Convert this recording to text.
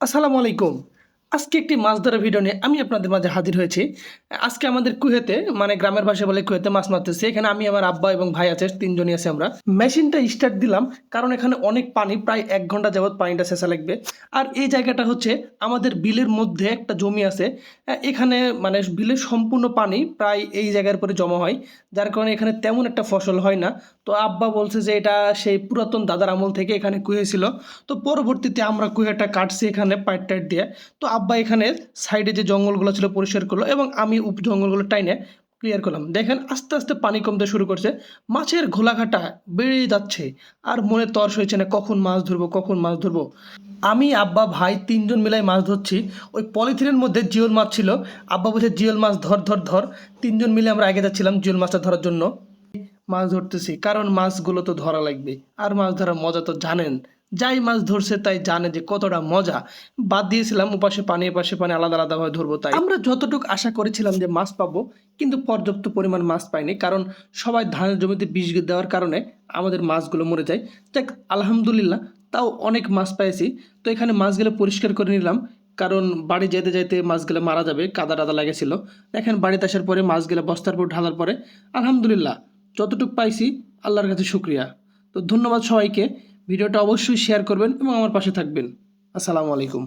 আসসালামু আলাইকুম। আজকে একটি মাছ ধরার ভিডিও নিয়ে আমি আপনাদের মাঝে হাজির হয়েছি। আজকে আমাদের কুয়েতে মানে গ্রামের ভাষায় বলে কুয়েতে মাছ মারতেছি। এখানে আমি, আমার আব্বা এবং ভাই আছে, ৩ জনই আছি আমরা। মেশিনটা স্টার্ট দিলাম কারণ এখানে অনেক পানি, প্রায় ১ ঘন্টা যাবৎ পানিটা সেচা লাগবে। আর এই জায়গাটা হচ্ছে আমাদের বিলের মধ্যে একটা জমি আছে। এখানে মানে বিলের সম্পূর্ণ পানি প্রায় এই জায়গার উপরে জমা হয়। যার কারণে এখানে তেমন একটা ফসল হয় না। তো আব্বা বলছে যে এটা সেই পুরাতন দাদার আমল থেকে এখানে কুয়ে ছিল। তো পরবর্তীতে আমরা কুয়াটা কাটছি এখানে পাইপ টাইট দিয়ে। তো আব্বা এখানে সাইডে যে জঙ্গলগুলো ছিল পরিষ্কার করলো এবং আমি জঙ্গলগুলো টাইনে ক্লিয়ার করলাম। দেখেন আস্তে আস্তে পানি কমতে শুরু করছে, মাছের ঘোলাঘাটা বেড়ে যাচ্ছে। আর মনে তর্স হয়েছে না কখন মাছ ধরবো, কখন মাছ ধরবো। আমি, আব্বা, ভাই ৩ জন মিলাই মাছ ধরছি। ওই পলিথিনের মধ্যে জিওল মাছ ছিল। আব্বা বলছে জিওল মাছ ধর ধর ধর। ৩ জন মিলে আমরা আগে যাচ্ছিলাম জিওল মাছটা ধরার জন্য। মাছ ধরতেছি কারণ মাছগুলো তো ধরা লাগবে। আর মাছ ধরার মজা তো জানেন, যাই মাছ ধরছে তাই জানে যে কতটা মজা। বাদ দিয়েছিলাম ওপাশে পানি এপাশে পানি আলাদা আলাদাভাবে ধরবো, তাই আমরা যতটুকু আশা করেছিলাম যে মাছ পাবো কিন্তু পর্যাপ্ত পরিমাণ মাছ পাইনি, কারণ সবাই ধানের জমিতে বিষ দেওয়ার কারণে আমাদের মাছগুলো মরে যায়। যাক আলহামদুলিল্লাহ, তাও অনেক মাছ পাইছি। তো এখানে মাছগুলো পরিষ্কার করে নিলাম, কারণ বাড়ি যেতে যেতে মাছগুলো মারা যাবে, কাদা টাদা লেগেছিল। দেখেন বাড়িতে আসার পরে মাছগুলো বস্তার উপর ঢালার পরে আলহামদুলিল্লাহ যতটুকু পাইছি আল্লাহর কাছে শুক্রিয়া। তো ধন্যবাদ সবাইকে। ভিডিওটা অবশ্যই শেয়ার করবেন এবং আমার পাশে থাকবেন। আসসালামু আলাইকুম।